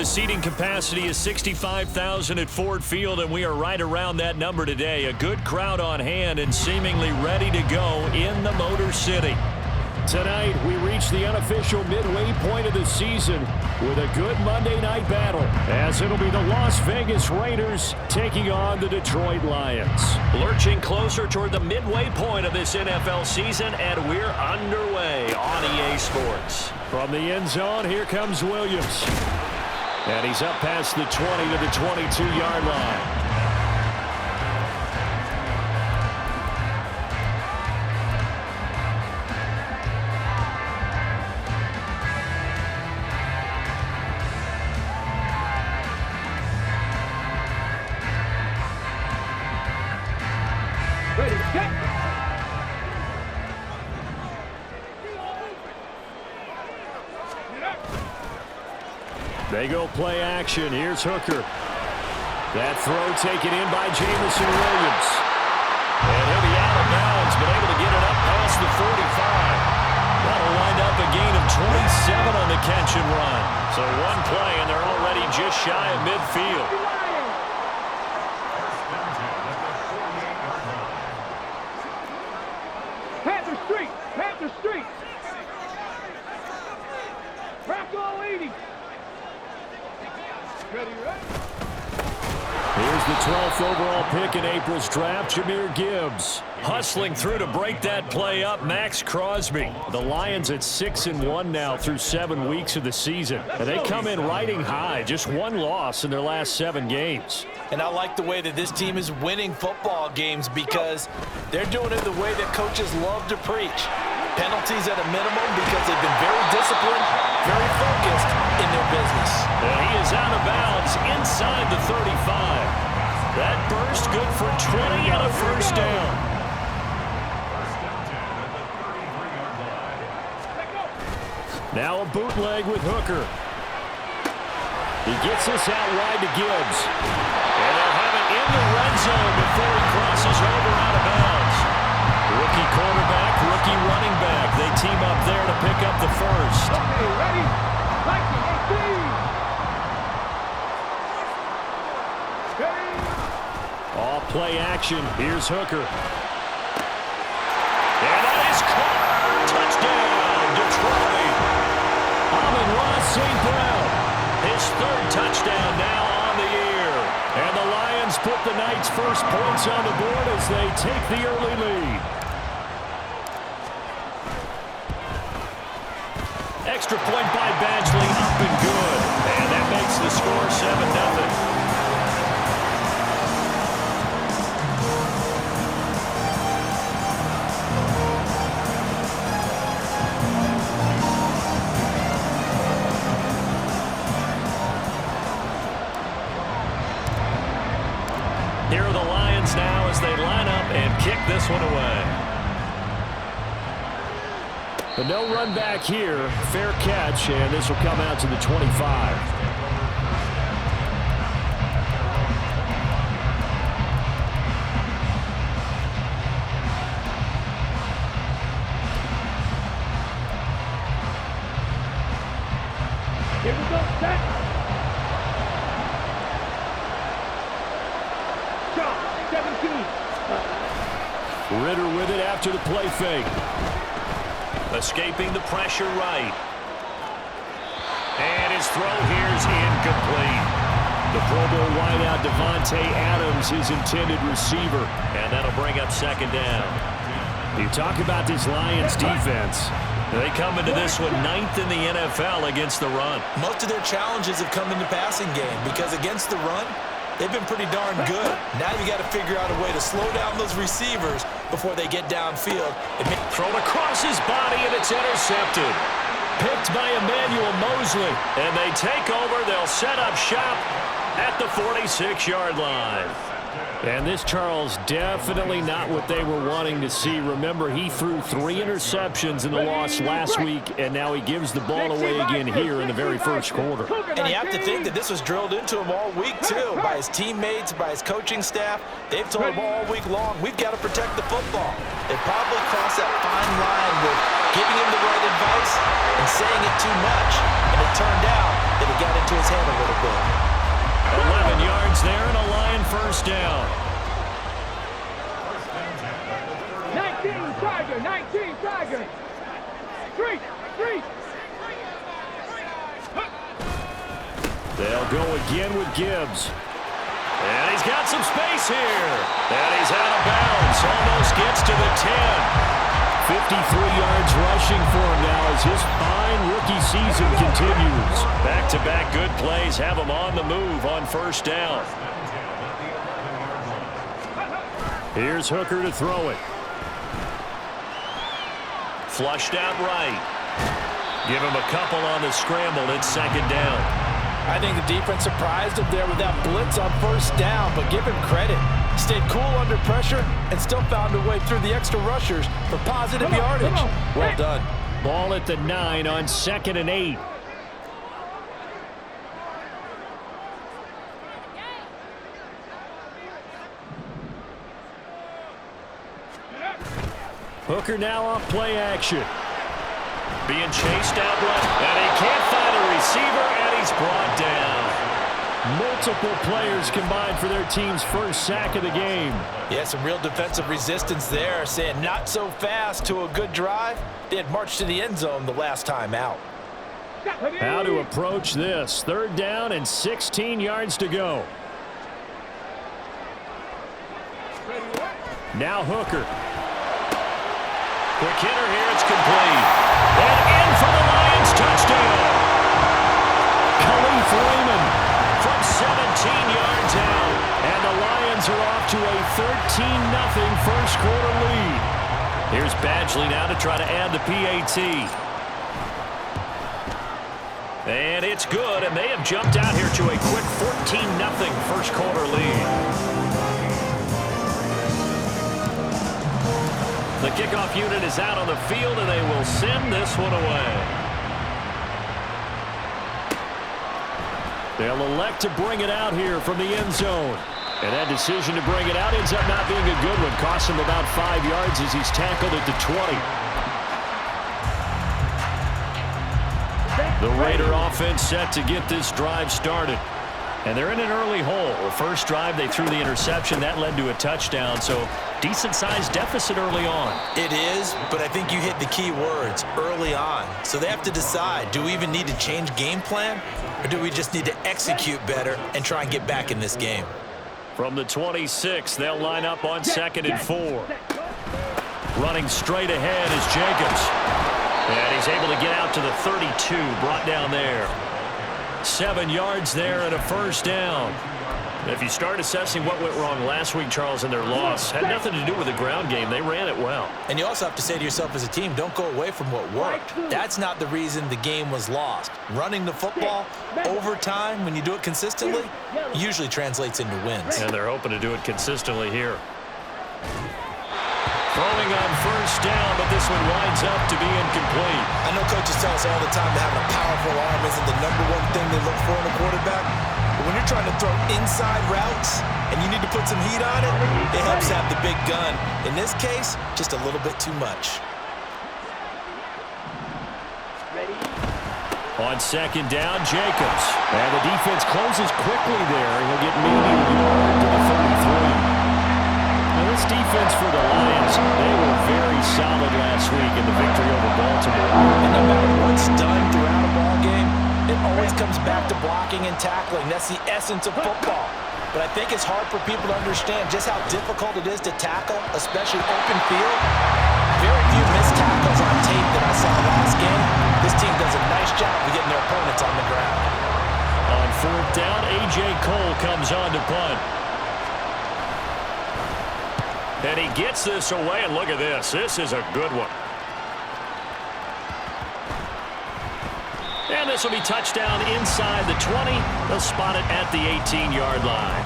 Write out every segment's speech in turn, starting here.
The seating capacity is 65,000 at Ford Field, and we are right around that number today. A good crowd on hand and seemingly ready to go in the Motor City. Tonight, we reach the unofficial midway point of the season with a good Monday night battle, as it'll be the Las Vegas Raiders taking on the Detroit Lions. Lurching closer toward the midway point of this NFL season, and we're underway on EA Sports. From the end zone, here comes Williams. And he's up past the 20 to the 22-yard line. They go play action. Here's Hooker. That throw taken in by Jameson Williams. And he'll be out of bounds, but able to get it up past the 45. That'll wind up a gain of 27 on the catch and run. So one play, and they're already just shy of midfield. Panther Street! Panther Street! Crack all 80! Here's the 12th overall pick in April's draft, Jahmyr Gibbs. Hustling through to break that play up, Max Crosby. The Lions at 6-1 now through 7 weeks of the season. And they come in riding high, just one loss in their last 7 games. And I like the way that this team is winning football games because they're doing it the way that coaches love to preach. Penalties at a minimum because they've been very disciplined, very focused in their business. And he is out of bounds inside the 35. That burst good for 20 and a first down. Now a bootleg with Hooker. He gets this out wide to Gibbs. And they'll have it in the red zone before he crosses over out of bounds. Rookie quarterback, rookie running back. They team up there to pick up the first. Okay, ready? Like it, Off play action. Here's Hooker. And that is caught. Touchdown, Detroit. Amon-Ra St. Brown. His third touchdown now on the year. And the Lions put the Knights' first points on the board as they take the early lead. Extra point by Badgley, up and good. And that makes the score 7-0. Here are the Lions now as they line up and kick this one away. But no run back here. Fair catch, and this will come out to the 25. Here we go, set! Shot, 17! Ritter with it after the play fake. Escaping the pressure right. And his throw here's incomplete. The Pro Bowl wideout Devontae Adams, his intended receiver. And that'll bring up second down. You talk about this Lions defense. They come into this one 9th in the NFL against the run. Most of their challenges have come in the passing game because against the run, they've been pretty darn good. Now you got to figure out a way to slow down those receivers before they get downfield. Thrown across his body, and it's intercepted. Picked by Emmanuel Mosley. And they take over. They'll set up shop at the 46-yard line. And this, Charles, definitely not what they were wanting to see. Remember, he threw 3 interceptions in the loss last week, and now he gives the ball away again here in the very first quarter. And you have to think that this was drilled into him all week, too, by his teammates, by his coaching staff. They've told him all week long, we've got to protect the football. They probably crossed that fine line with giving him the right advice and saying it too much. And it turned out and it got into his head a little bit. 11 yards there and a Lion first down. 19 Tiger, 19 Tiger. Street. They'll go again with Gibbs. And he's got some space here. And he's out of bounds. Almost gets to the 10. 53 yards rushing for him now as his fine rookie season continues. Back-to-back good plays have him on the move on first down. Here's Hooker to throw it. Flushed out right. Give him a couple on the scramble. It's second down. I think the defense surprised him there with that blitz on first down, but give him credit. Stayed cool under pressure and still found a way through the extra rushers for positive yardage. Well done. Ball at the 9 on 2nd and 8. Hooker now off play action. Being chased out left, and he can't find a receiver, and he's brought down. Multiple players combined for their team's first sack of the game. Yeah, some real defensive resistance there, saying not so fast to a good drive. They had marched to the end zone the last time out. How to approach this. 3rd down and 16 yards to go. Now Hooker. Quick hitter here, it's complete. And in for the Lions, touchdown. Khalif Raymond From 17 yards out. And the Lions are off to a 13-0 first quarter lead. Here's Badgley now to try to add the PAT. And it's good, and they have jumped out here to a quick 14-0 first quarter lead. The kickoff unit is out on the field, and they will send this one away. They'll elect to bring it out here from the end zone. And that decision to bring it out ends up not being a good one. Costs him about 5 yards as he's tackled at the 20. The Raider offense set to get this drive started. And they're in an early hole. The first drive, they threw the interception. That led to a touchdown, so decent-sized deficit early on. It is, but I think you hit the key words, early on. So they have to decide, do we even need to change game plan, or do we just need to execute better and try and get back in this game? From the 26, they'll line up on 2nd and 4. Running straight ahead is Jacobs. And he's able to get out to the 32, brought down there. 7 yards there and a first down. If you start assessing what went wrong last week, Charles, in their loss, had nothing to do with the ground game. They ran it well. And you also have to say to yourself as a team, don't go away from what worked. That's not the reason the game was lost. Running the football over time, when you do it consistently, usually translates into wins. And they're hoping to do it consistently here. Throwing on first down, but this one winds up to be incomplete. I know coaches tell us all the time that having a powerful arm isn't the #1 thing they look for in a quarterback. But when you're trying to throw inside routes and you need to put some heat on it, it helps have the big gun. In this case, just a little bit too much. On 2nd down, Jacobs. And the defense closes quickly there. He'll get maybe a yard to the 33. Now this defense for the Lions, they were very solid last week in the victory over Baltimore. And no matter what's done throughout a ball game, it always comes back to blocking and tackling. That's the essence of football. But I think it's hard for people to understand just how difficult it is to tackle, especially open field. Very few missed tackles on tape that I saw last game. This team does a nice job of getting their opponents on the ground. On 4th down, A.J. Cole comes on to punt. And he gets this away, and look at this. This is a good one. And this will be touchdown inside the 20. They'll spot it at the 18-yard line.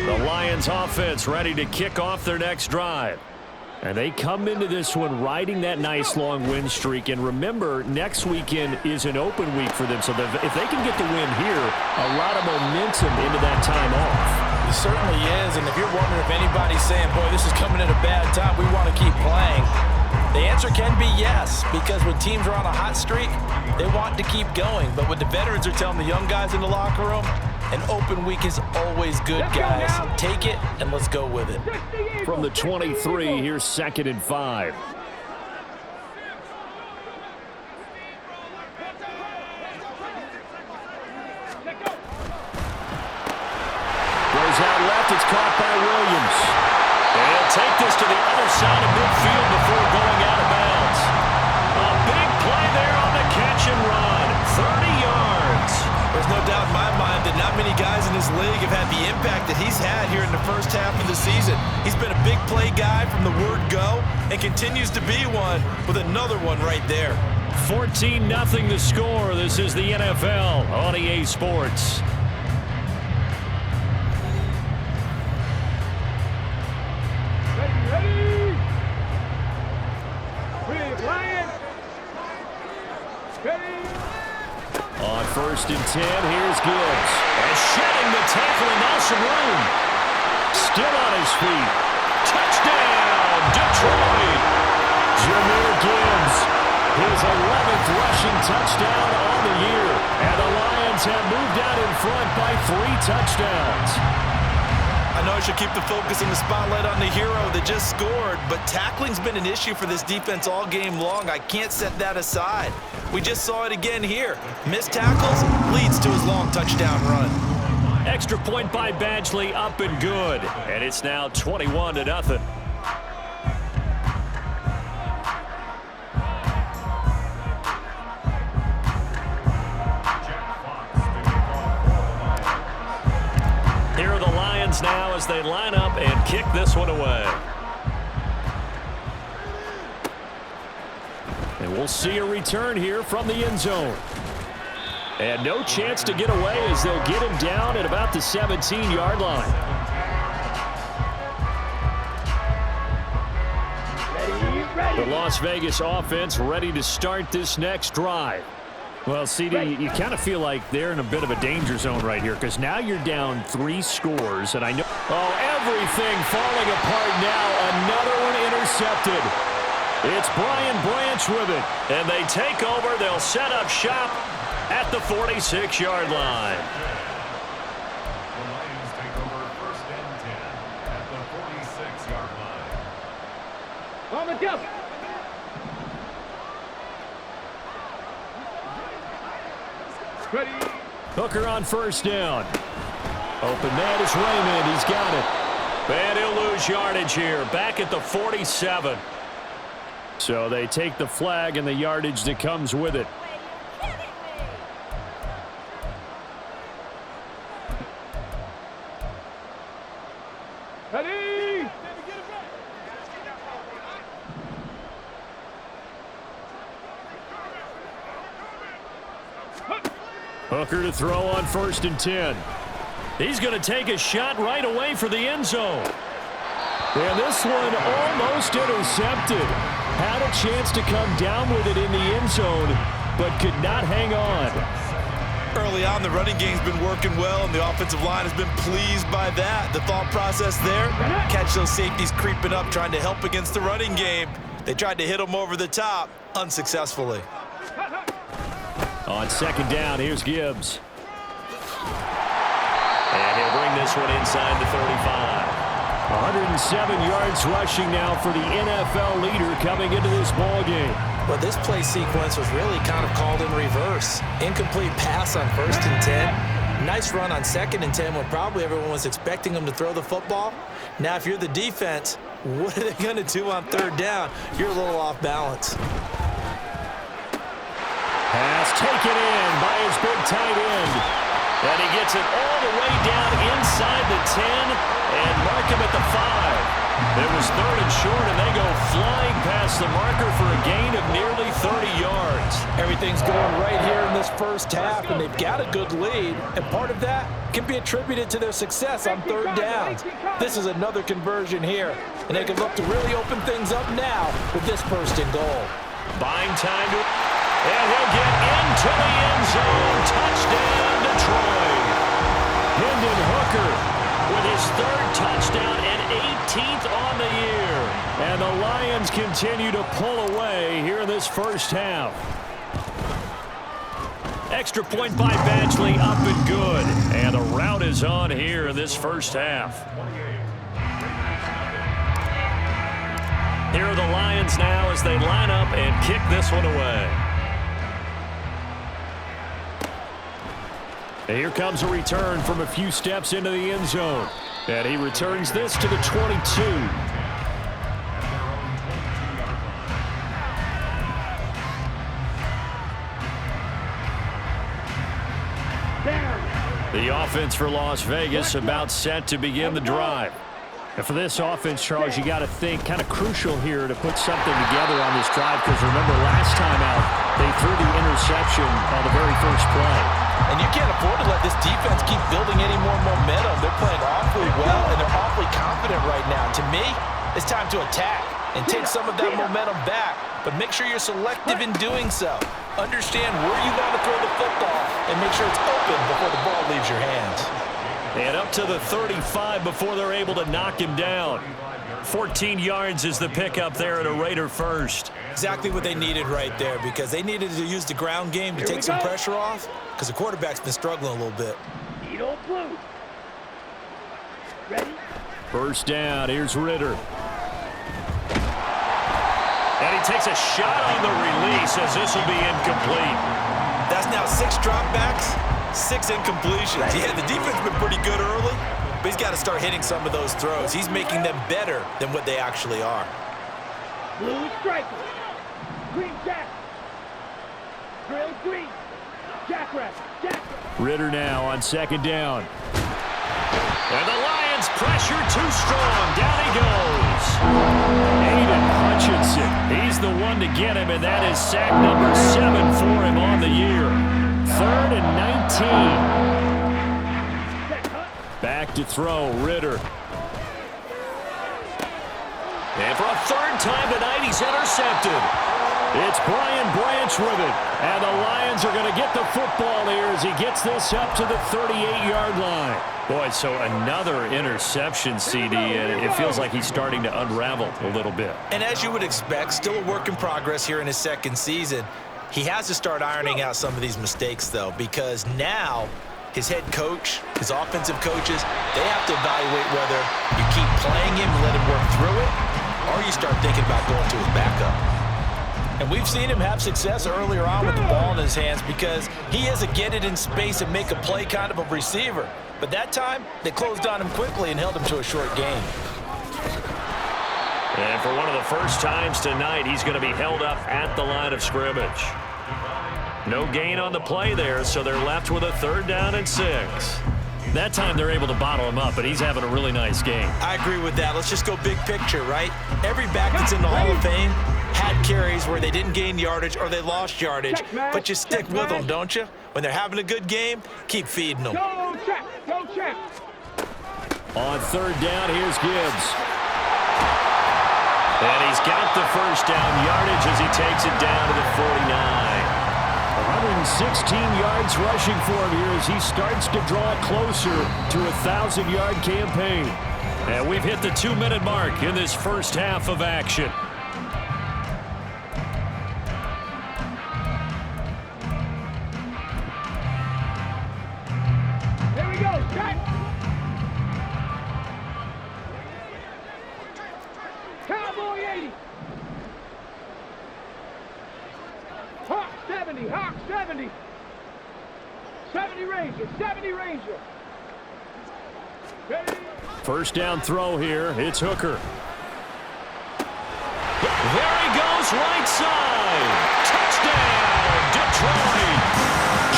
The Lions offense ready to kick off their next drive. And they come into this one riding that nice long win streak. And remember, next weekend is an open week for them. So if they can get the win here, a lot of momentum into that time off. It certainly is. And if you're wondering if anybody's saying, boy, this is coming at a bad time, we want to keep playing, the answer can be yes. Because when teams are on a hot streak, they want to keep going. But what the veterans are telling the young guys in the locker room, an open week is always good, guys. Take it, and let's go with it. From the 23, here's 2nd and 5. Goes out left. It's caught by Williams. And take this to the other side of midfield before going out of bounds. A big play there on the catch and run. 30 yards. There's no doubt in my mind that not many guys in this league have had the impact that he's had here in the first half of the season. He's been a big play guy from the word go and continues to be one with another one right there. 14-0 the score. This is the NFL on EA Sports. Ready? Big Lion. Ready? On 1st and 10, here's Gibbs. And shedding the tackle, and now some room. Still on his feet. Touchdown, Detroit. Jahmyr Gibbs, his 11th rushing touchdown on the year. And the Lions have moved out in front by 3 touchdowns. I know I should keep the focus and the spotlight on the hero that just scored, but tackling's been an issue for this defense all game long. I can't set that aside. We just saw it again here. Missed tackles leads to his long touchdown run. Extra point by Badgley, up and good. And it's now 21-0. Here are the Lions now as they line up and kick this one away. And we'll see a return here from the end zone. And no chance to get away as they'll get him down at about the 17-yard line. The Las Vegas offense ready to start this next drive. Well, CD, you kind of feel like they're in a bit of a danger zone right here because now you're down 3 scores, and I know... Oh, everything falling apart now. Another one intercepted. It's Brian Branch with it. And they take over. They'll set up shop at the 46-yard line. The Lions take over 1st and 10 at the 46-yard line. On the jump. Ready? Hooker on 1st down. Open man is Raymond. He's got it. And he'll lose yardage here. Back at the 47. So they take the flag and the yardage that comes with it. Ready? Hooker to throw on 1st and 10. He's going to take a shot right away for the end zone. And this one almost intercepted. Had a chance to come down with it in the end zone, but could not hang on. Early on, the running game's been working well, and the offensive line has been pleased by that. The thought process there, catch those safeties creeping up, trying to help against the running game. They tried to hit them over the top, unsuccessfully. On 2nd down, here's Gibbs. And he'll bring this one inside the 35. 107 yards rushing now for the NFL leader coming into this ball game. But this play sequence was really kind of called in reverse. Incomplete pass on 1st and 10. Nice run on 2nd and 10 when probably everyone was expecting him to throw the football. Now, if you're the defense, what are they going to do on 3rd down? You're a little off balance. Pass taken in by his big tight end. And he gets it all the way down inside the 10 and mark him at the 5. It was 3rd and short, and they go flying past hits the marker for a gain of nearly 30 yards. Everything's going right here in this first half, and they've got a good lead, and part of that can be attributed to their success on third downs. This is another conversion here, and they can look to really open things up now with this first and goal. Buying time to, and he'll get into the end zone. Touchdown, Detroit. Hendon Hooker with his third touchdown and 18th on the year. And the Lions continue to pull away here in this first half. Extra point by Badgley, up and good. And the rout is on here in this first half. Here are the Lions now as they line up and kick this one away. And here comes a return from a few steps into the end zone. And he returns this to the 22. The offense for Las Vegas about set to begin the drive. And for this offense, Charles, you got to think kind of crucial here to put something together on this drive, because remember last time out they threw the interception on the very first play. And you can't afford to let this defense keep building any more momentum. They're playing awfully well, and they're awfully confident right now. To me, it's time to attack and take some of that momentum back, but make sure you're selective in doing so. Understand where you want to throw the football and make sure it's open before the ball leaves your hands. And up to the 35 before they're able to knock him down. 14 yards is the pickup there at a Raider first. Exactly what they needed right there, because they needed to use the ground game to take some pressure off, because the quarterback's been struggling a little bit. Ready? First down, here's Ritter. And he takes a shot on the release as this will be incomplete. That's now 6 dropbacks, 6 incompletions. Yeah, the defense has been pretty good early, but he's got to start hitting some of those throws. He's making them better than what they actually are. Blue striker. Green jack. Drill green. Jackrabbit. Jackrabbit. Ritter now on second down. And the Lions pressure too strong. Down he goes. Aiden Hutchinson. He's the one to get him, and that is sack number 7 for him on the year. 3rd and 19. Back to throw, Ritter. And for a third time tonight, he's intercepted. It's Brian Branch with it. And the Lions are going to get the football here as he gets this up to the 38-yard line. Boy, so another interception, CD, and it feels like he's starting to unravel a little bit. And as you would expect, still a work in progress here in his second season. He has to start ironing out some of these mistakes, though, because now his head coach, his offensive coaches, they have to evaluate whether you keep playing him and let him work through it, or you start thinking about going to his backup. And we've seen him have success earlier on with the ball in his hands because he is a get it in space and make a play kind of a receiver. But that time, they closed on him quickly and held him to a short gain. And for one of the first times tonight, he's going to be held up at the line of scrimmage. No gain on the play there, so they're left with a 3rd down and 6. That time they're able to bottle him up, but he's having a really nice game. I agree with that. Let's just go big picture, right? Every back that's in the Hall of Fame had carries where they didn't gain yardage or they lost yardage, but you stick with them, don't you? When they're having a good game, keep feeding them. Go check. Go check. On 3rd down, here's Gibbs. And he's got the first down yardage as he takes it down to the 49. 116 yards rushing for him here as he starts to draw closer to a 1,000-yard campaign. And we've hit the 2-minute mark in this first half of action. Here we go. Check. Cowboy 80. Hawk 70. Hawk 70. 70 Ranger. 70 Ranger. Ready? First down throw here. It's Hooker. There he goes, right side. Touchdown, Detroit.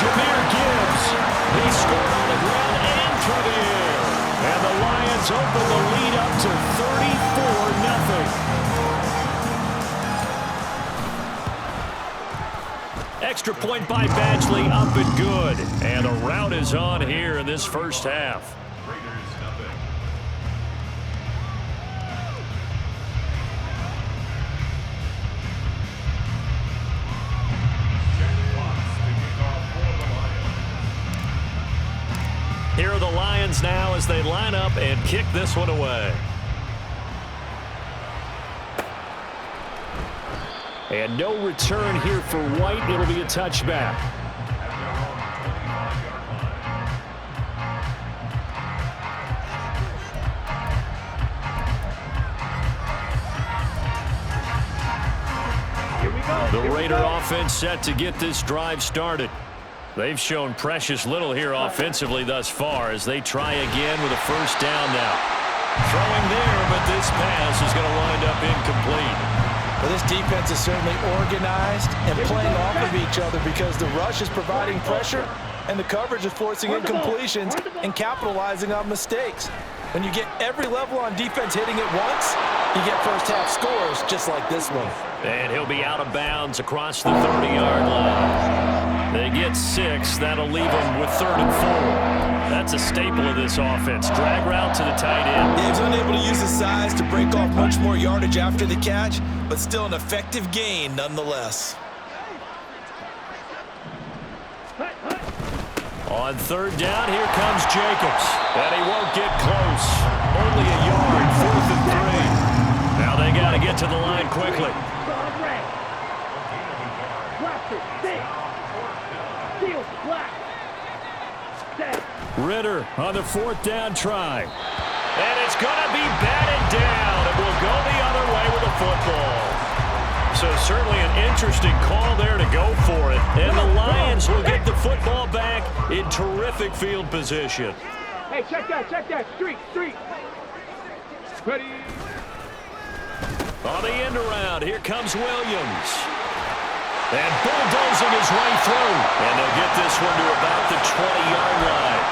Jahmyr Gibbs. He scored on the ground and through the air. And the Lions open the lead up to 34-0. Extra point by Badgley, up and good. And the rout is on here in this first half. Raiders nothing. Here are the Lions now as they line up and kick this one away. And no return here for White. It'll be a touchback. The Raider offense set to get this drive started. They've shown precious little here offensively thus far as they try again with a first down now. Throwing there, but this pass is going to wind up incomplete. Well, this defense is certainly organized and playing off of each other because the rush is providing pressure and the coverage is forcing incompletions and capitalizing on mistakes. When you get every level on defense hitting it once, you get first half scores just like this one. And he'll be out of bounds across the 30-yard line. They get 6. That'll leave them with 3rd and 4. That's a staple of this offense. Drag route to the tight end. Dave's unable to use his size to break off much more yardage after the catch, but still an effective gain nonetheless. On 3rd down, here comes Jacobs. And he won't get close. Only a yard, 4th and 3. Now they got to get to the line quickly. Ritter on the 4th down try. And it's going to be batted down. It will go the other way with the football. So certainly an interesting call there to go for it. And the Lions will get the football back in terrific field position. Hey, check that. Street. Ready. On the end around, here comes Williams. And bulldozing his way through. And they'll get this one to about the 20-yard line.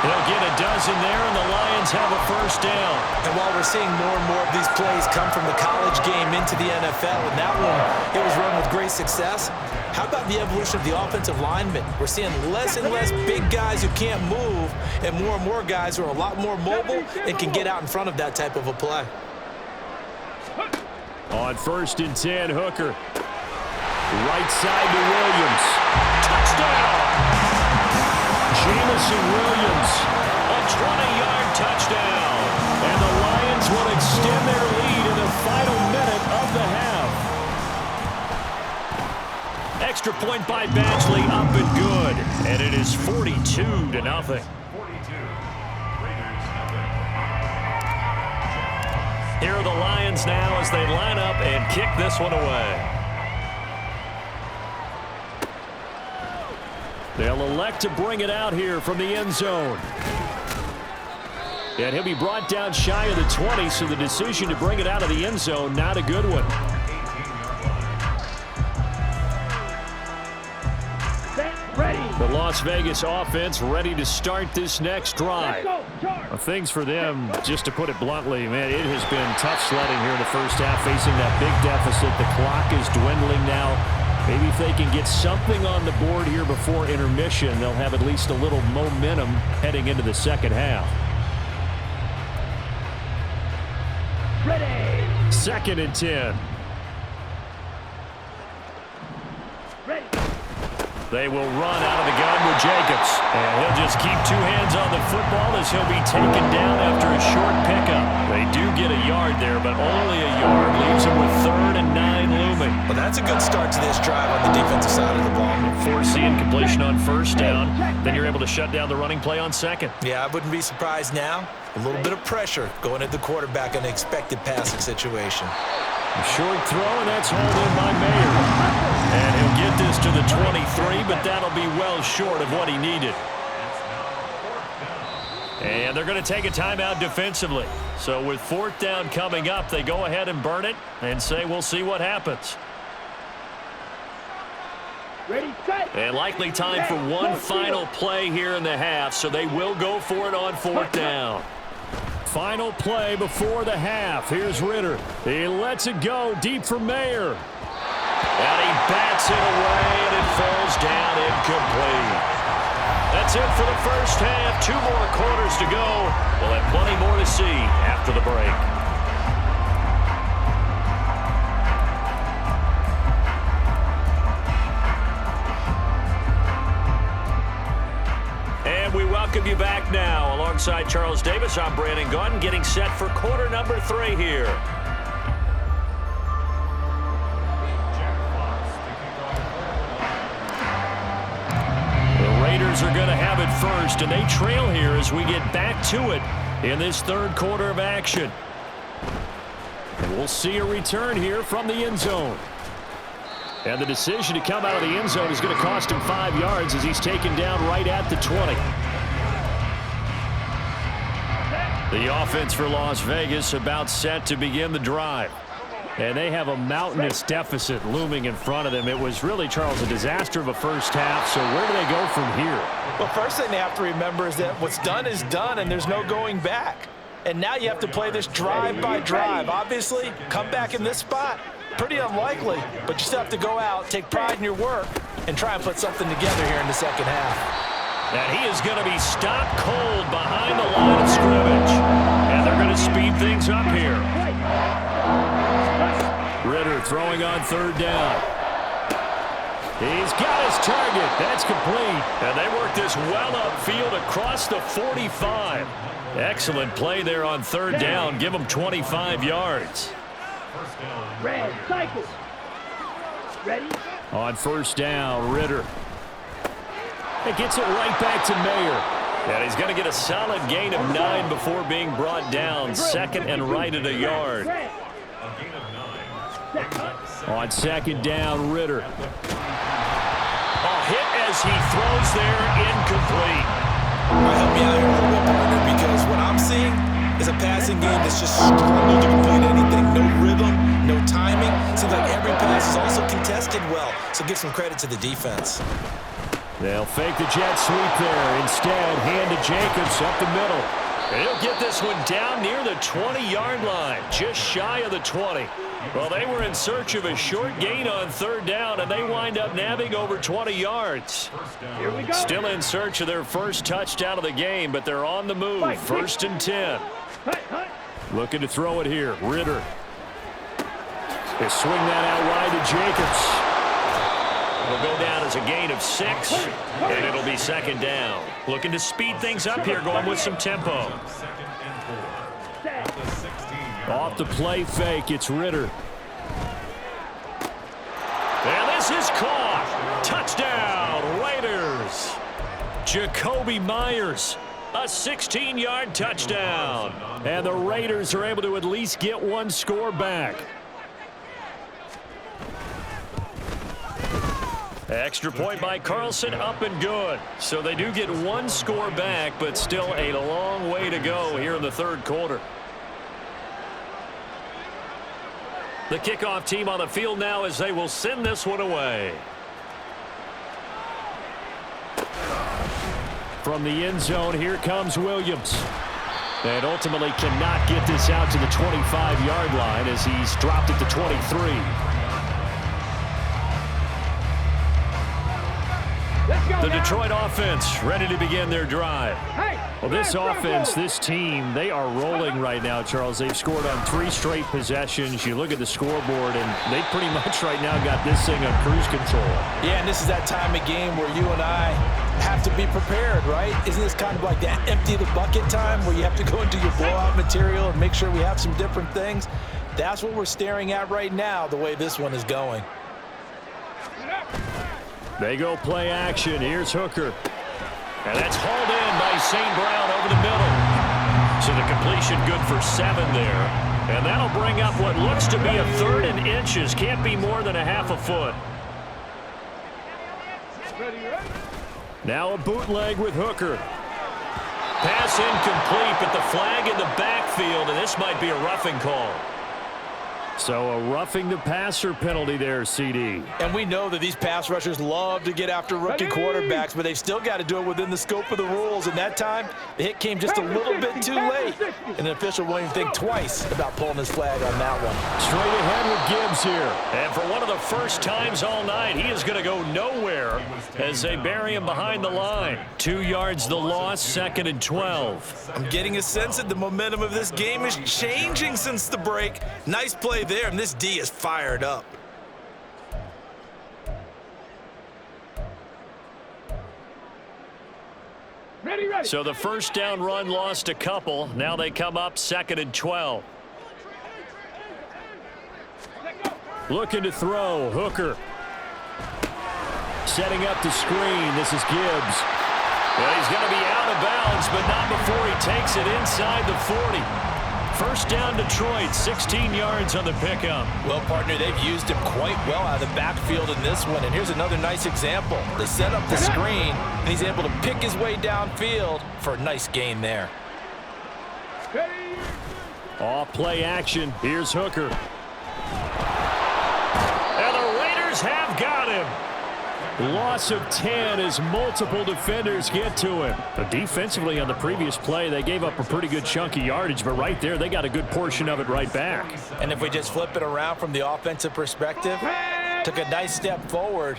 They'll get a dozen there, and the Lions have a first down. And while we're seeing more and more of these plays come from the college game into the NFL, and that one, it was run with great success, how about the evolution of the offensive linemen? We're seeing less and less big guys who can't move, and more guys who are a lot more mobile and can get out in front of that type of a play. On 1st and 10, Hooker. Right side to Williams. Touchdown! Jamison Williams, a 20-yard touchdown. And the Lions will extend their lead in the final minute of the half. Extra point by Badgley, up and good. And it is 42-0. 42. Raiders nothing. Here are the Lions now as they line up and kick this one away. They'll elect to bring it out here from the end zone. And he'll be brought down shy of the 20, so the decision to bring it out of the end zone, not a good one. The Las Vegas offense ready to start this next drive. Well, things for them, just to put it bluntly, man, it has been tough sledding here in the first half, facing that big deficit. The clock is dwindling now. Maybe if they can get something on the board here before intermission, they'll have at least a little momentum heading into the second half. Ready. 2nd and 10. Ready. They will run out of the gun with Jacobs. And he'll just keep 2 hands on the football as he'll be taken down after a short pickup. They do get a yard there, but only a yard. Leaves him with 3rd and 9 looming. Well, that's a good start to this drive on the defensive side of the ball. Force the incompletion on 1st down. Then you're able to shut down the running play on 2nd. Yeah, I wouldn't be surprised now. A little bit of pressure going at the quarterback in an expected passing situation. A short throw, and that's hauled in by Mayer. And he'll get this to the 23, but that'll be well short of what he needed. And they're going to take a timeout defensively. So with 4th down coming up, they go ahead and burn it and say we'll see what happens. Ready, set. And likely time for one final play here in the half, so they will go for it on 4th down. Final play before the half. Here's Ritter. He lets it go deep for Mayer. And he bats it away, and it falls down incomplete. That's it for the first half. 2 more quarters to go. We'll have plenty more to see after the break. And we welcome you back now. Alongside Charles Davis, I'm Brandon Gaudin, getting set for quarter number 3 here. Are going to have it first, and they trail here as we get back to it in this third quarter of action. And we'll see a return here from the end zone. And the decision to come out of the end zone is going to cost him 5 yards as he's taken down right at the 20. The offense for Las Vegas about set to begin the drive. And they have a mountainous deficit looming in front of them. It was really, Charles, a disaster of a first half. So where do they go from here? Well, first thing they have to remember is that what's done is done, and there's no going back. And now you have to play this drive by drive. Obviously, come back in this spot, pretty unlikely. But you still have to go out, take pride in your work, and try and put something together here in the second half. And he is going to be stopped cold behind the line of scrimmage. And they're going to speed things up here. Ridder throwing on third down. He's got his target. That's complete. And they work this well upfield across the 45. Excellent play there on third down. Give them 25 yards. Red, cycle. Ready? On first down, Ridder. It gets it right back to Mayer. And he's going to get a solid gain of 9 before being brought down. Second and right at a yard. On second down, Ridder. A hit as he throws there, incomplete. Help me out here a little bit, partner, because what I'm seeing is a passing game that's just struggled to complete anything. No rhythm, no timing. Seems like every pass is also contested well, so give some credit to the defense. They'll fake the jet sweep there. Instead, hand to Jacobs up the middle. And he'll get this one down near the 20-yard line, just shy of the 20. Well, they were in search of a short gain on third down, and they wind up nabbing over 20 yards. Here we go. Still in search of their first touchdown of the game, but they're on the move. First and 10. Looking to throw it here. Ridder. They swing that out wide to Jacobs. It'll go down as a gain of 6, and it'll be second down. Looking to speed things up here, going with some tempo. Off the play fake, it's Ridder. And this is caught. Touchdown, Raiders. Jakobi Meyers, a 16-yard touchdown. And the Raiders are able to at least get one score back. Extra point by Carlson, up and good. So they do get one score back, but still a long way to go here in the third quarter. The kickoff team on the field now as they will send this one away. From the end zone, here comes Williams. And ultimately cannot get this out to the 25-yard line as he's dropped it to 23. The Detroit offense ready to begin their drive. Well, this offense, this team, they are rolling right now, Charles. They've scored on 3 straight possessions. You look at the scoreboard, and they pretty much right now got this thing on cruise control. Yeah, and this is that time of game where you and I have to be prepared, right? Isn't this kind of like that empty the bucket time where you have to go into your blowout material and make sure we have some different things? That's what we're staring at right now, the way this one is going. They go play action. Here's Hooker. And that's hauled in by St. Brown over the middle. So the completion good for 7 there. And that'll bring up what looks to be a 3rd and inches. Can't be more than a half a foot. Now a bootleg with Hooker. Pass incomplete, but the flag in the backfield, and this might be a roughing call. So a roughing the passer penalty there, CD. And we know that these pass rushers love to get after rookie quarterbacks, but they've still got to do it within the scope of the rules. And that time, the hit came just a little bit too late. And the official won't even think twice about pulling his flag on that one. Straight ahead with Gibbs here. And for one of the first times all night, he is going to go nowhere as they bury him behind the line. 2 yards the loss, 2nd and 12. I'm getting a sense that the momentum of this game is changing since the break. Nice play there, and this D is fired up. Ready, ready. So the first down run lost a couple. Now they come up 2nd and 12. Looking to throw. Hooker. Setting up the screen. This is Gibbs. Well, he's going to be out of bounds, but not before he takes it inside the 40. First down Detroit, 16 yards on the pickup. Well, partner, they've used him quite well out of the backfield in this one. And here's another nice example. They set up the screen, and he's able to pick his way downfield for a nice gain there. Off play action. Here's Hooker. And the Raiders have got him. Loss of 10 as multiple defenders get to him. But defensively on the previous play, they gave up a pretty good chunk of yardage, but right there, they got a good portion of it right back. And if we just flip it around from the offensive perspective, took a nice step forward,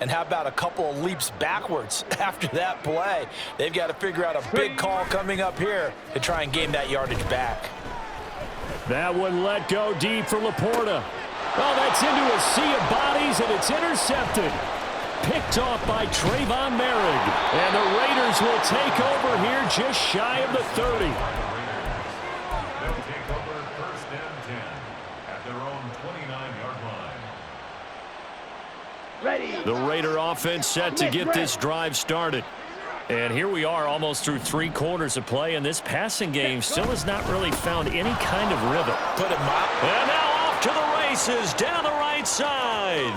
and how about a couple of leaps backwards after that play? They've got to figure out a big call coming up here to try and gain that yardage back. That one let go deep for Laporta. Oh, that's into a sea of bodies, and it's intercepted. Picked off by Trayvon Merrick. And the Raiders will take over here just shy of the 30. They'll take over 1st and 10 at their own 29-yard line. Ready. The Raider offense set to get this drive started. And here we are almost through 3 quarters of play, and this passing game still has not really found any kind of rhythm. Put him up. And now off to the races down the right side.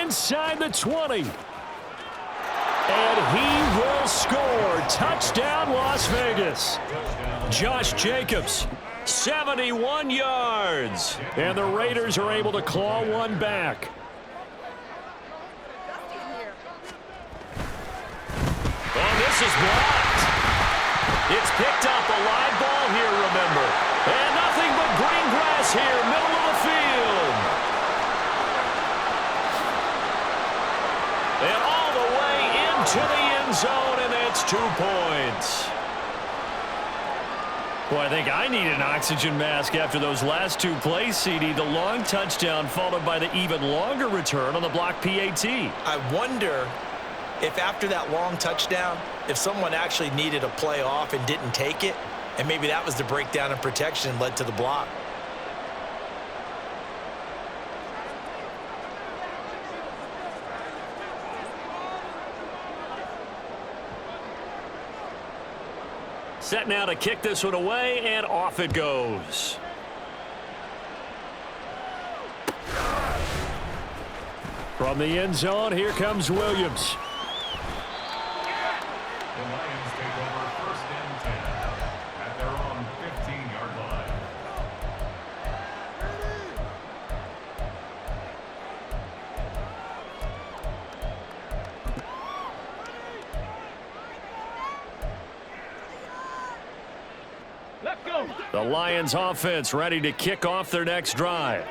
Inside the 20. And he will score. Touchdown, Las Vegas. Josh Jacobs, 71 yards. And the Raiders are able to claw one back. And this is blocked. It's picked up, a live ball here, remember. And nothing but green grass here, middle of the field. And all the way into the end zone, and that's 2 points. Boy, I think I need an oxygen mask after those last 2 plays, CD. The long touchdown followed by the even longer return on the block PAT. I wonder if after that long touchdown, if someone actually needed a play off and didn't take it, and maybe that was the breakdown in protection and led to the block. Set now to kick this one away, and off it goes. From the end zone, here comes Williams. The Lions take over 1st and 10 at their own 15-yard line. Let's go. The Lions offense ready to kick off their next drive.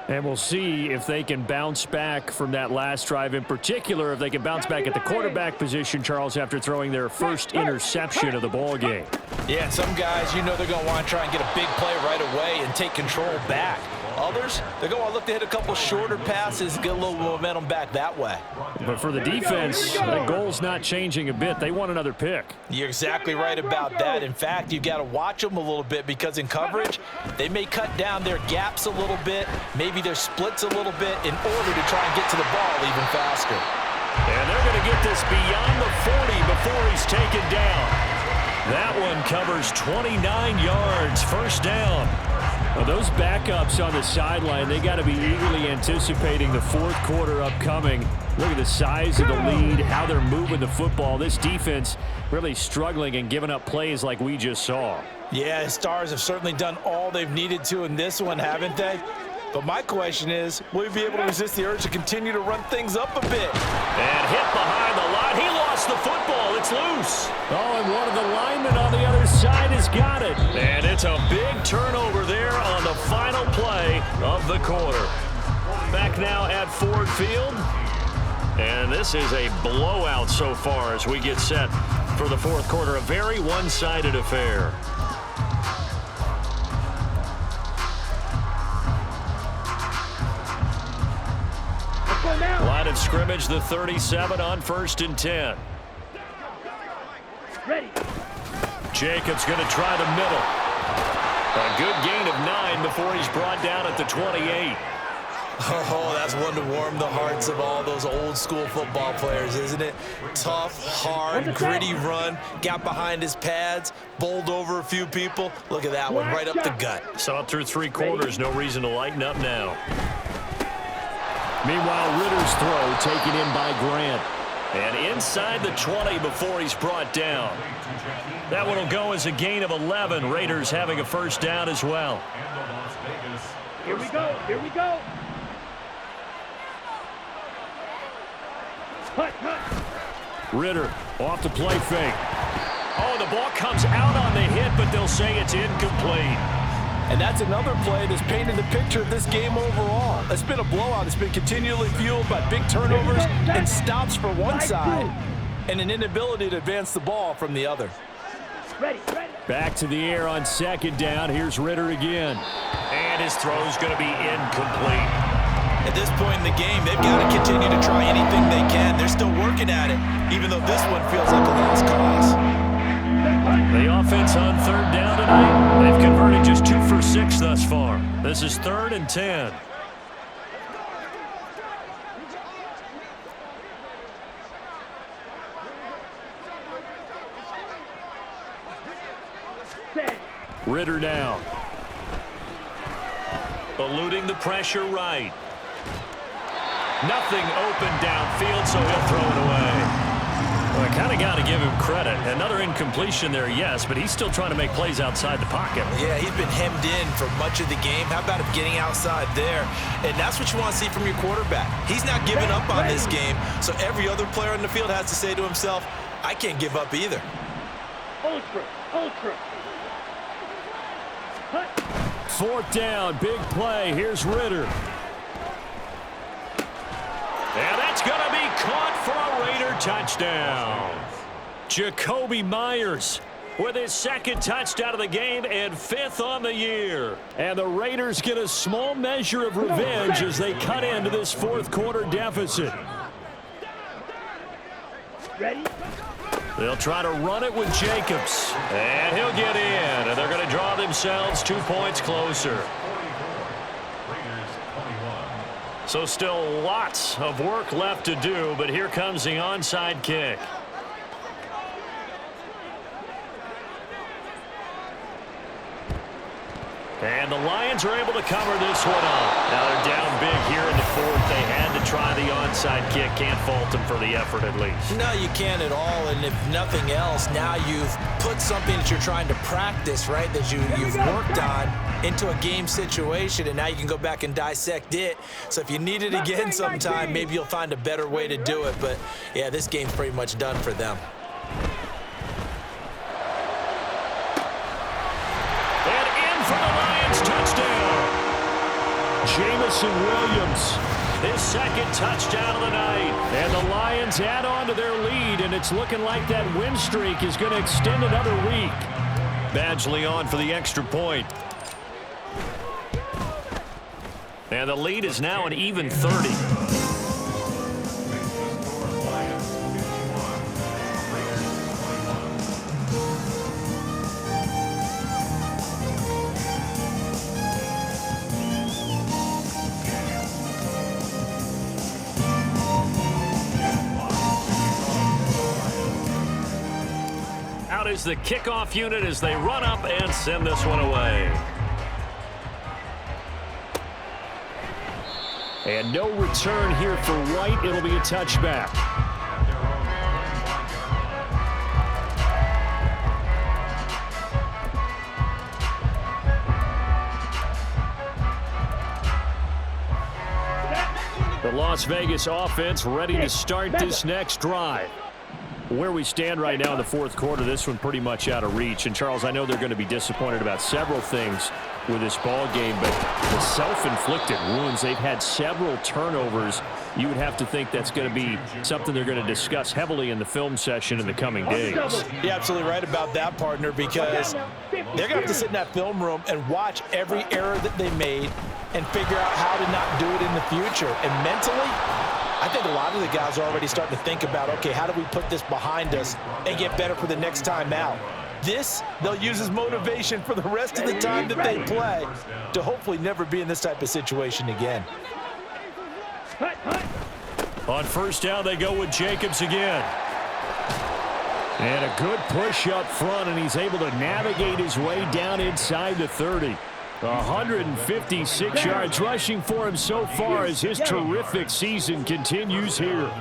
And we'll see if they can bounce back from that last drive, in particular, if they can bounce back at the quarterback position, Charles, after throwing their first interception of the ball game. Yeah, some guys, you know they're going to want to try and get a big play right away and take control back. Others, they're going to look to hit a couple shorter passes and get a little momentum back that way. But for the defense, the goal's not changing a bit. They want another pick. You're exactly right about that. In fact, you've got to watch them a little bit because in coverage, they may cut down their gaps a little bit, maybe their splits a little bit in order to try and get to the ball even faster. And they're going to get this beyond the 40 before he's taken down. That one covers 29 yards, first down. Well, those backups on the sideline, they got to be eagerly anticipating the fourth quarter upcoming. Look at the size of the lead, how they're moving the football. This defense really struggling and giving up plays like we just saw. Yeah, Stars have certainly done all they've needed to in this one, haven't they? But my question is, will you be able to resist the urge to continue to run things up a bit? And hit behind the line. He lost the football. It's loose. Oh, and one of the linemen on the other side has got it. And it's a big turnover there on the final play of the quarter. Back now at Ford Field. And this is a blowout so far as we get set for the fourth quarter. A very one-sided affair. Line of scrimmage, the 37 on 1st and 10. Ready. Jacobs going to try the middle. A good gain of 9 before he's brought down at the 28. Oh, that's one to warm the hearts of all those old school football players, isn't it? Tough, hard, gritty run, got behind his pads, bowled over a few people. Look at that one, right up the gut. Saw it through 3 quarters, no reason to lighten up now. Meanwhile, Ritter's throw taken in by Grant. And inside the 20 before he's brought down. That one will go as a gain of 11. Raiders having a first down as well. Here we go. Here we go. Cut, cut. Ritter off the play fake. Oh, the ball comes out on the hit, but they'll say it's incomplete. And that's another play that's painted the picture of this game overall. It's been a blowout. It's been continually fueled by big turnovers and stops for one side and an inability to advance the ball from the other. Ready, ready. Back to the air on 2nd down. Here's Ritter again. And his throw's going to be incomplete. At this point in the game, they've got to continue to try anything they can. They're still working at it, even though this one feels like a lost cause. The offense on 3rd down tonight. They've converted just 2 for 6 thus far. This is 3rd and 10. Ritter down. Eluding the pressure right. Nothing open downfield, so he'll throw it away. Well, I kind of got to give him credit. Another incompletion there, yes, but he's still trying to make plays outside the pocket. Yeah, he's been hemmed in for much of the game. How about him getting outside there? And that's what you want to see from your quarterback. He's not giving up on this game, so every other player on the field has to say to himself, I can't give up either. Ultra, ultra. Cut. 4th down, big play. Here's Ritter. And that's going to be caught for a Raider touchdown. Jakobi Meyers with his 2nd touchdown of the game and 5th on the year. And the Raiders get a small measure of revenge as they cut into this fourth quarter deficit. Ready. They'll try to run it with Jacobs. And he'll get in. And they're going to draw themselves 2 points closer. So still lots of work left to do, but here comes the onside kick. And the Lions are able to cover this one up. Now they're down big here in the 4th. They had to try the onside kick. Can't fault them for the effort at least. No, you can't at all. And if nothing else, now you've put something that you're trying to practice, right, that you've worked on into a game situation, and now you can go back and dissect it. So if you need it again sometime, maybe you'll find a better way to do it. But, yeah, this game's pretty much done for them. For the Lions, touchdown. Jameson Williams. His 2nd touchdown of the night. And the Lions add on to their lead, and it's looking like that win streak is going to extend another week. Badgley on for the extra point. And the lead is now an even 30. Out is the kickoff unit as they run up and send this one away. And no return here for White. It'll be a touchback. The Las Vegas offense ready to start this next drive. Where we stand right now in the fourth quarter, this one pretty much out of reach. And, Charles, I know they're going to be disappointed about several things with this ball game, but the self-inflicted wounds, they've had several turnovers. You would have to think that's going to be something they're going to discuss heavily in the film session in the coming days. You're absolutely right about that, partner, because they're going to have to sit in that film room and watch every error that they made and figure out how to not do it in the future. And mentally, I think a lot of the guys are already starting to think about, okay, how do we put this behind us and get better for the next time out? This, they'll use as motivation for the rest of the time that they play to hopefully never be in this type of situation again. On first down, they go with Jacobs again. And a good push up front, and he's able to navigate his way down inside the 30. 156 yards rushing for him so far as his terrific season continues here.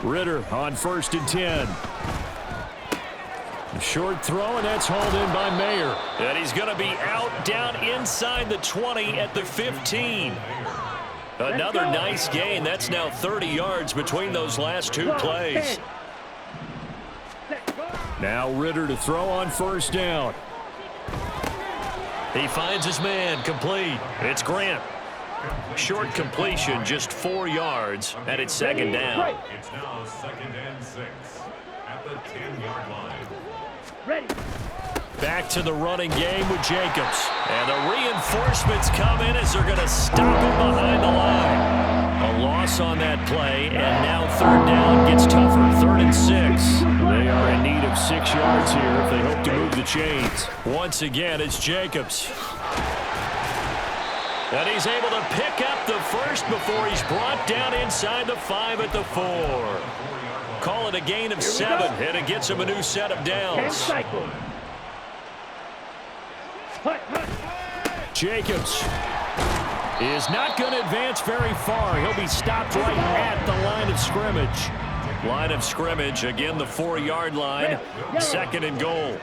Ritter on 1st and 10. A short throw, and that's hauled in by Mayer. And he's going to be out down inside the 20 at the 15. Another nice gain. That's now 30 yards between those last two plays. Now Ritter to throw on 1st down. He finds his man, complete. It's Grant. Short completion, just 4 yards, and it's 2nd down. It's now 2nd and 6 at the 10-yard line. Ready. Back to the running game with Jacobs. And the reinforcements come in as they're going to stop him behind the line. A loss on that play, and now 3rd down gets tougher. 3rd and 6. They are in need of 6 yards here if they hope to move the chains. Once again, it's Jacobs. And he's able to pick up the first before he's brought down inside the 5 at the 4. Call it a gain of 7, and it gets him a new set of downs. Jacobs is not going to advance very far. He'll be stopped right at the line of scrimmage. Line of scrimmage, again the 4-yard line. 2nd and goal.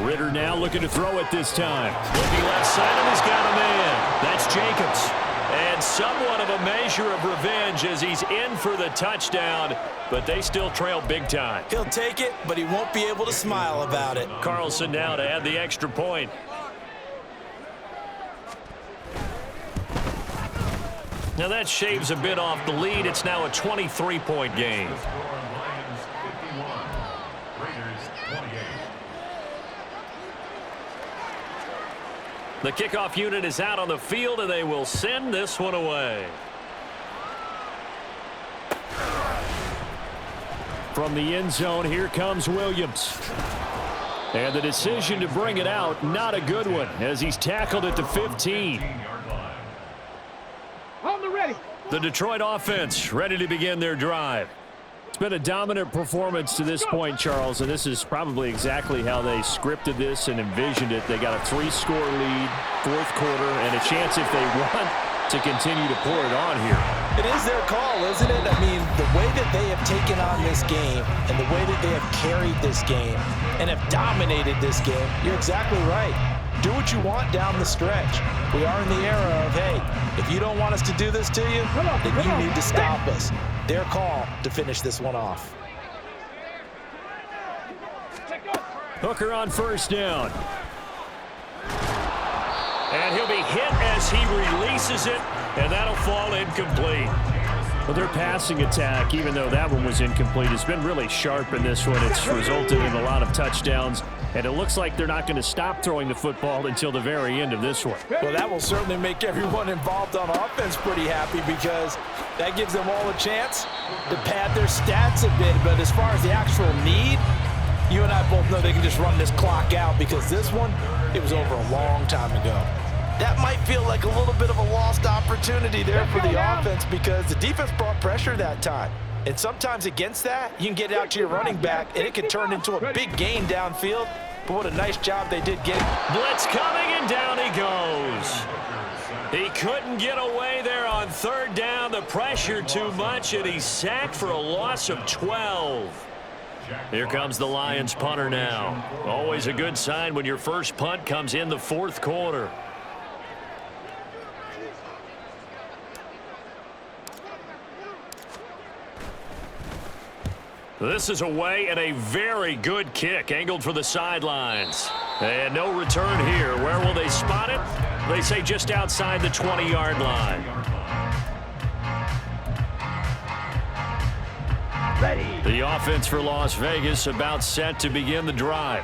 Ritter now looking to throw it this time. Looking left side, and he's got a man. That's Jacobs. And somewhat of a measure of revenge as he's in for the touchdown, but they still trail big time. He'll take it, but he won't be able to smile about it. Carlson now to add the extra point. Now that shaves a bit off the lead. It's now a 23-point game. The kickoff unit is out on the field, and they will send this one away. From the end zone, here comes Williams. And the decision to bring it out, not a good one, as he's tackled at the 15. On the ready. The Detroit offense ready to begin their drive. It's been a dominant performance to this point, Charles, and this is probably exactly how they scripted this and envisioned it. They got a 3-score lead, 4th quarter, and a chance if they want to continue to pour it on here. It is their call, isn't it? I mean, the way that they have taken on this game and the way that they have carried this game and have dominated this game, you're exactly right. Do what you want down the stretch. We are in the era of, hey, if you don't want us to do this to you, then you need to stop us. Their call to finish this one off. Hooker on 1st down. And he'll be hit as he releases it, and that'll fall incomplete. Well, their passing attack, even though that one was incomplete, has been really sharp in this one. It's resulted in a lot of touchdowns, and it looks like they're not going to stop throwing the football until the very end of this one. Well, that will certainly make everyone involved on offense pretty happy because that gives them all a chance to pad their stats a bit. But as far as the actual need, you and I both know they can just run this clock out because this one, it was over a long time ago. That might feel like a little bit of a lost opportunity there for the offense because the defense brought pressure that time. And sometimes against that, you can get out to your running back, and it can turn into a big gain downfield. But what a nice job they did getting. Blitz coming, and down he goes. He couldn't get away there on third down. The pressure too much, and he's sacked for a loss of 12. Here comes the Lions punter now. Always a good sign when your first punt comes in the fourth quarter. This is away and a very good kick angled for the sidelines. And no return here. Where will they spot it? They say just outside the 20-yard line. Ready. The offense for Las Vegas about set to begin the drive.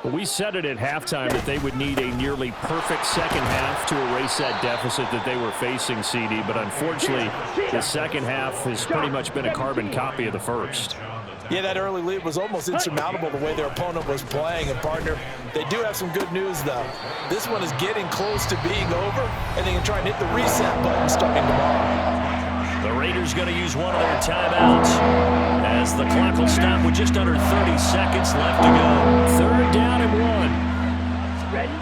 We said it at halftime that they would need a nearly perfect second half to erase that deficit that they were facing, CD. But unfortunately, the second half has pretty much been a carbon copy of the first. Yeah, that early lead was almost insurmountable the way their opponent was playing. And, partner, they do have some good news, though. This one is getting close to being over, and they can try and hit the reset button starting tomorrow. The Raiders going to use one of their timeouts as the clock will stop with just under 30 seconds left to go. Third down and 1. Ready.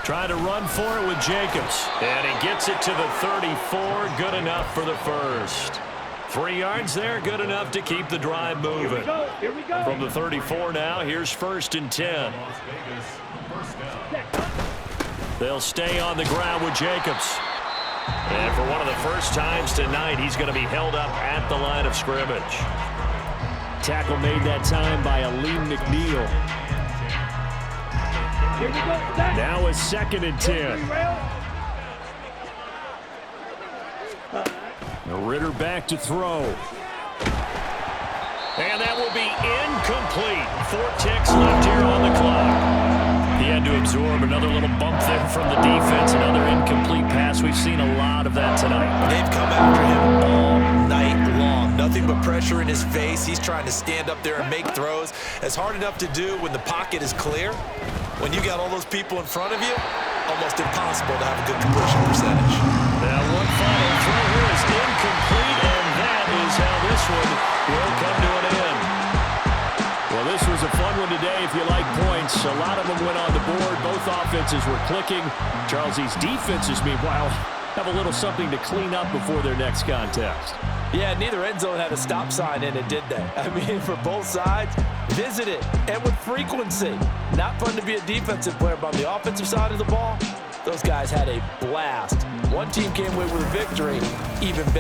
Trying to run for it with Jacobs. And he gets it to the 34. Good enough for the first. 3 yards there. Good enough to keep the drive moving. Here we go. From the 34 now, here's 1st and 10. They'll stay on the ground with Jacobs. And for one of the first times tonight, he's going to be held up at the line of scrimmage. Tackle made that time by Aleem McNeil. Here we go. Back. Now a 2nd and 10. Ritter back to throw. And that will be incomplete. 4 ticks left here on the clock. He had to absorb another little bump there from the defense. Another incomplete pass. We've seen a lot of that tonight. They've come after him all night long. Nothing but pressure in his face. He's trying to stand up there and make throws. It's hard enough to do when the pocket is clear. When you got all those people in front of you, almost impossible to have a good completion percentage. Now one final throw here is incomplete, and that is how this one will come to an end. Well, this was a fun one today if you like points. A lot of them went on the board. Both offenses were clicking. Charles, these defenses, meanwhile, have a little something to clean up before their next contest. Yeah, neither end zone had a stop sign in it, did they? I mean, for both sides, visit it, and with frequency. Not fun to be a defensive player, but on the offensive side of the ball, those guys had a blast. One team came away with a victory, even better.